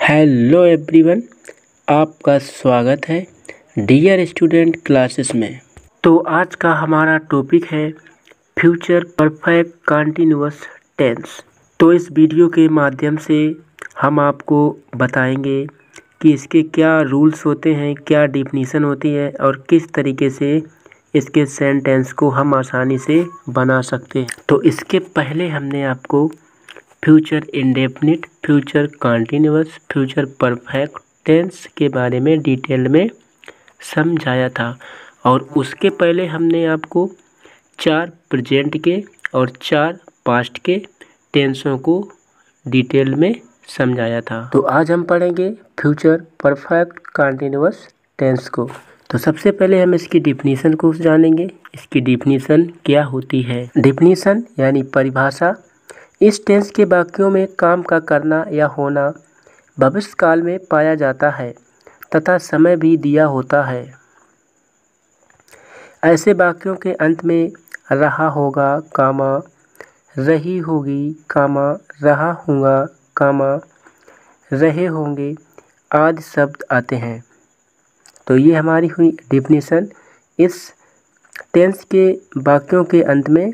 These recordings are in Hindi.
हेलो एवरीवन, आपका स्वागत है डियर स्टूडेंट क्लासेस में। तो आज का हमारा टॉपिक है फ्यूचर परफेक्ट कंटिन्यूअस टेंस। तो इस वीडियो के माध्यम से हम आपको बताएंगे कि इसके क्या रूल्स होते हैं, क्या डिफिनीशन होती है और किस तरीके से इसके सेंटेंस को हम आसानी से बना सकते हैं। तो इसके पहले हमने आपको future indefinite, future continuous, future perfect tense के बारे में डिटेल में समझाया था और उसके पहले हमने आपको 4 प्रेजेंट के और 4 पास्ट के टेंसों को डिटेल में समझाया था। तो आज हम पढ़ेंगे फ्यूचर परफेक्ट कंटिन्यूअस टेंस को। तो सबसे पहले हम इसकी डिफिनीशन को जानेंगे। इसकी डिफिनीशन क्या होती है? डिफिनीशन यानी परिभाषा। इस टेंस के वाक्यों में काम का करना या होना भविष्य काल में पाया जाता है तथा समय भी दिया होता है। ऐसे वाक्यों के अंत में रहा होगा, कामा, रही होगी, कामा, रहा होगा, कामा, रहे होंगे आदि शब्द आते हैं। तो ये हमारी हुई डिफिनीशन। इस टेंस के वाक्यों के अंत में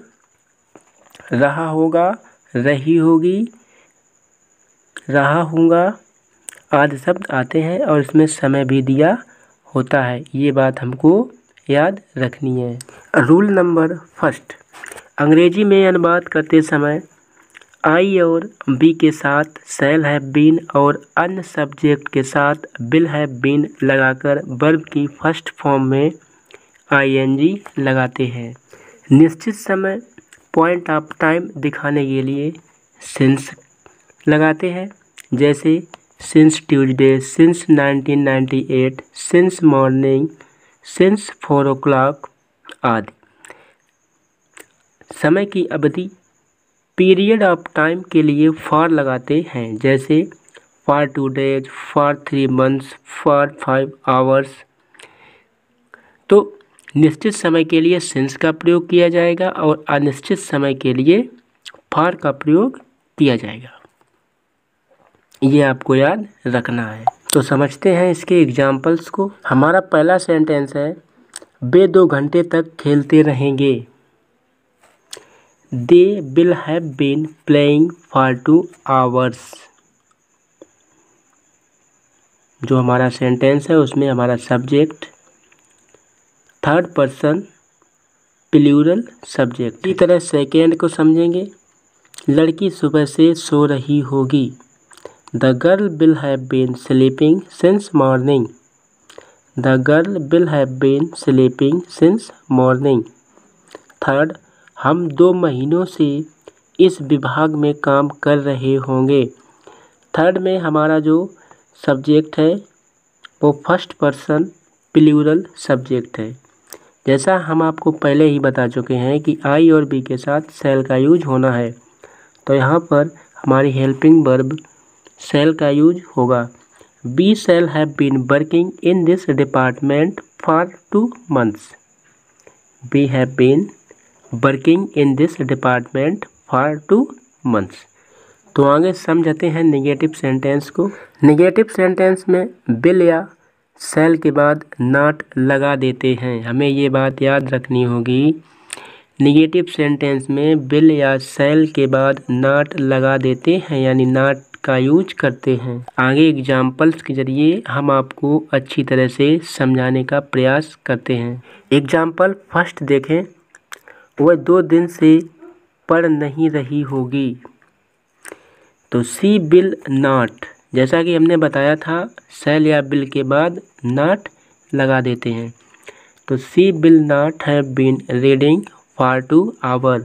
रहा होगा, रही होगी, रहा होगा आदि शब्द आते हैं और इसमें समय भी दिया होता है। ये बात हमको याद रखनी है। रूल नंबर फर्स्ट, अंग्रेजी में अनुवाद करते समय आई और बी के साथ शैल हैव बीन और अन्य सब्जेक्ट के साथ विल हैव बीन लगाकर वर्ब की फर्स्ट फॉर्म में आईएनजी लगाते हैं। निश्चित समय पॉइंट ऑफ टाइम दिखाने के लिए सिंस लगाते हैं, जैसे since Tuesday, since 1998, since morning, since 4 o'clock आदि। समय की अवधि पीरियड ऑफ टाइम के लिए फॉर लगाते हैं, जैसे for 2 days, for 3 months, for 5 hours। तो निश्चित समय के लिए सिंस का प्रयोग किया जाएगा और अनिश्चित समय के लिए फॉर का प्रयोग किया जाएगा। ये आपको याद रखना है। तो समझते हैं इसके एग्जाम्पल्स को। हमारा पहला सेंटेंस है, वे 2 घंटे तक खेलते रहेंगे। They will have been playing for 2 hours। जो हमारा सेंटेंस है उसमें हमारा subject third person plural subject. इसी तरह सेकेंड को समझेंगे, लड़की सुबह से सो रही होगी। The girl will have been sleeping since morning. The girl will have been sleeping since morning. Third, हम 2 महीनों से इस विभाग में काम कर रहे होंगे। थर्ड में हमारा जो सब्जेक्ट है वो फर्स्ट पर्सन प्लूरल सब्जेक्ट है। जैसा हम आपको पहले ही बता चुके हैं कि आई और बी के साथ शैल का यूज होना है, तो यहाँ पर हमारी हेल्पिंग वर्ब शैल का यूज होगा। We shall have been working in this department for 2 months। We have been working in this department for 2 months। तो आगे समझते हैं नेगेटिव सेंटेंस को। नेगेटिव सेंटेंस में विल या शैल के बाद नॉट लगा देते हैं। हमें ये बात याद रखनी होगी, नेगेटिव सेंटेंस में विल या शैल के बाद नॉट लगा देते हैं, यानी नॉट का यूज करते हैं। आगे एग्जाम्पल्स के जरिए हम आपको अच्छी तरह से समझाने का प्रयास करते हैं। एग्जाम्पल फर्स्ट देखें, वह 2 दिन से पढ़ नहीं रही होगी। तो सी विल नॉट, जैसा कि हमने बताया था शैल या विल के बाद नॉट लगा देते हैं। तो she will not have been reading for 2 hours।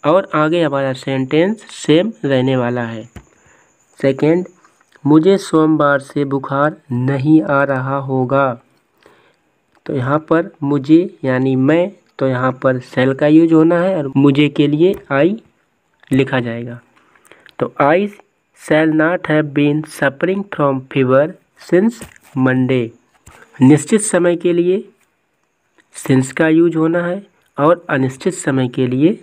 और आगे हमारा सेंटेंस सेम रहने वाला है। सेकेंड, मुझे सोमवार से बुखार नहीं आ रहा होगा। तो यहाँ पर मुझे यानी मैं, तो यहाँ पर शैल का यूज होना है और मुझे के लिए आई लिखा जाएगा। तो I shall not have been suffering from fever since Monday. निश्चित समय के लिए सिंस का यूज होना है और अनिश्चित समय के लिए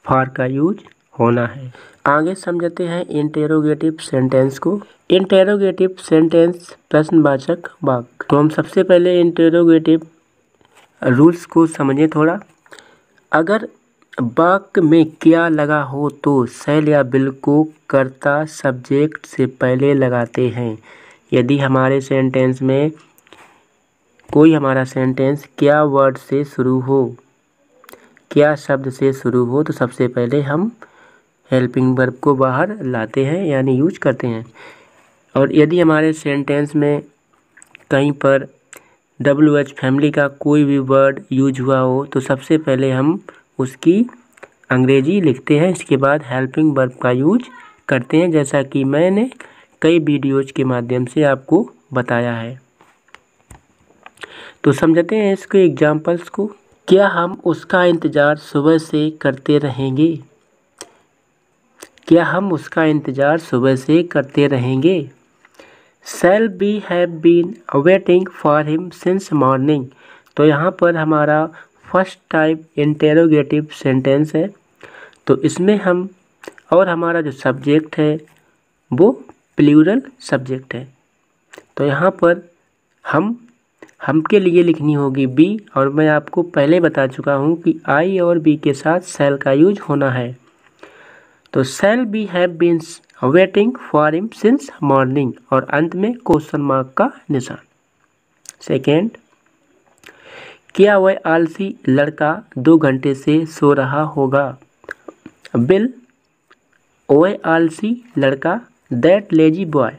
फॉर का यूज होना है। आगे समझते हैं इंटेरोगेटिव सेंटेंस को। इंटेरोगेटिव सेंटेंस प्रश्नवाचक वाक्य। तो हम सबसे पहले इंटेरोगेटिव रूल्स को समझें थोड़ा। अगर वाक्य में क्या लगा हो तो शैल या बिल को कर्ता सब्जेक्ट से पहले लगाते हैं। यदि हमारे सेंटेंस में कोई हमारा सेंटेंस क्या वर्ड से शुरू हो, क्या शब्द से शुरू हो, तो सबसे पहले हम हेल्पिंग वर्ब को बाहर लाते हैं यानी यूज करते हैं। और यदि हमारे सेंटेंस में कहीं पर WH फैमिली का कोई भी वर्ड यूज हुआ हो तो सबसे पहले हम उसकी अंग्रेजी लिखते हैं, इसके बाद हेल्पिंग वर्ब का यूज करते हैं, जैसा कि मैंने कई वीडियोज के माध्यम से आपको बताया है। तो समझते हैं इसके एग्जाम्पल्स को। क्या हम उसका इंतज़ार सुबह से करते रहेंगे? क्या हम उसका इंतज़ार सुबह से करते रहेंगे? Shall we have been waiting for him since morning? तो यहाँ पर हमारा फर्स्ट टाइप इंटेरोगेटिव सेंटेंस है। तो इसमें हम और हमारा जो सब्जेक्ट है वो प्लूरल सब्जेक्ट है। तो यहाँ पर हम के लिए लिखनी होगी बी, और मैं आपको पहले बता चुका हूँ कि आई और बी के साथ शैल का यूज होना है। तो shall we have been waiting for him since morning, और अंत में क्वेश्चन मार्क का निशान। सेकेंड, क्या वह आलसी लड़का 2 घंटे से सो रहा होगा? बिल, वह आलसी लड़का that lazy boy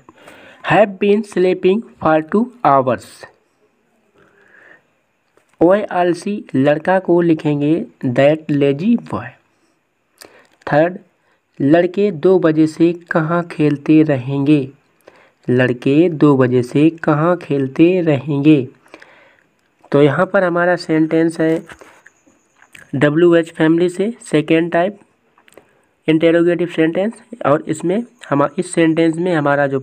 have been sleeping for 2 hours। वह आलसी लड़का को लिखेंगे that lazy boy। थर्ड, लड़के 2 बजे से कहाँ खेलते रहेंगे? लड़के 2 बजे से कहाँ खेलते रहेंगे? तो यहाँ पर हमारा सेंटेंस है WH फैमिली से सेकेंड टाइप इंटेरोगेटिव सेंटेंस, और इसमें इस सेंटेंस में हमारा जो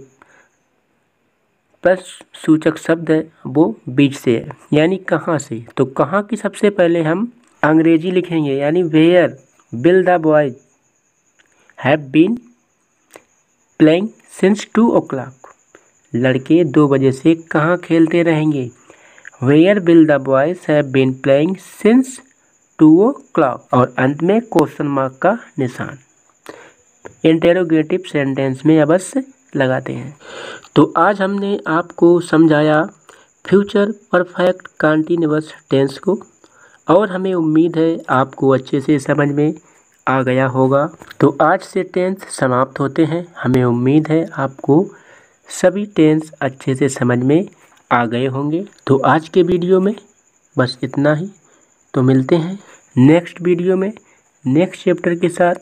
प्रश्नसूचक शब्द है वो बीच से है, यानी कहाँ से। तो कहाँ की सबसे पहले हम अंग्रेजी लिखेंगे, यानी where will the boy have been playing since 2 o'clock। लड़के 2 बजे से कहाँ खेलते रहेंगे? Where will the boys have been playing since 2 o'clock, और अंत में क्वेश्चन मार्क का निशान इंटेरोगेटिव सेंटेंस में अवश्य लगाते हैं। तो आज हमने आपको समझाया फ्यूचर परफेक्ट कंटीन्यूअस टेंस को, और हमें उम्मीद है आपको अच्छे से समझ में आ गया होगा। तो आज से टेंस समाप्त होते हैं। हमें उम्मीद है आपको सभी टेंस अच्छे से समझ में आ गए होंगे। तो आज के वीडियो में बस इतना ही। तो मिलते हैं नेक्स्ट वीडियो में नेक्स्ट चैप्टर के साथ।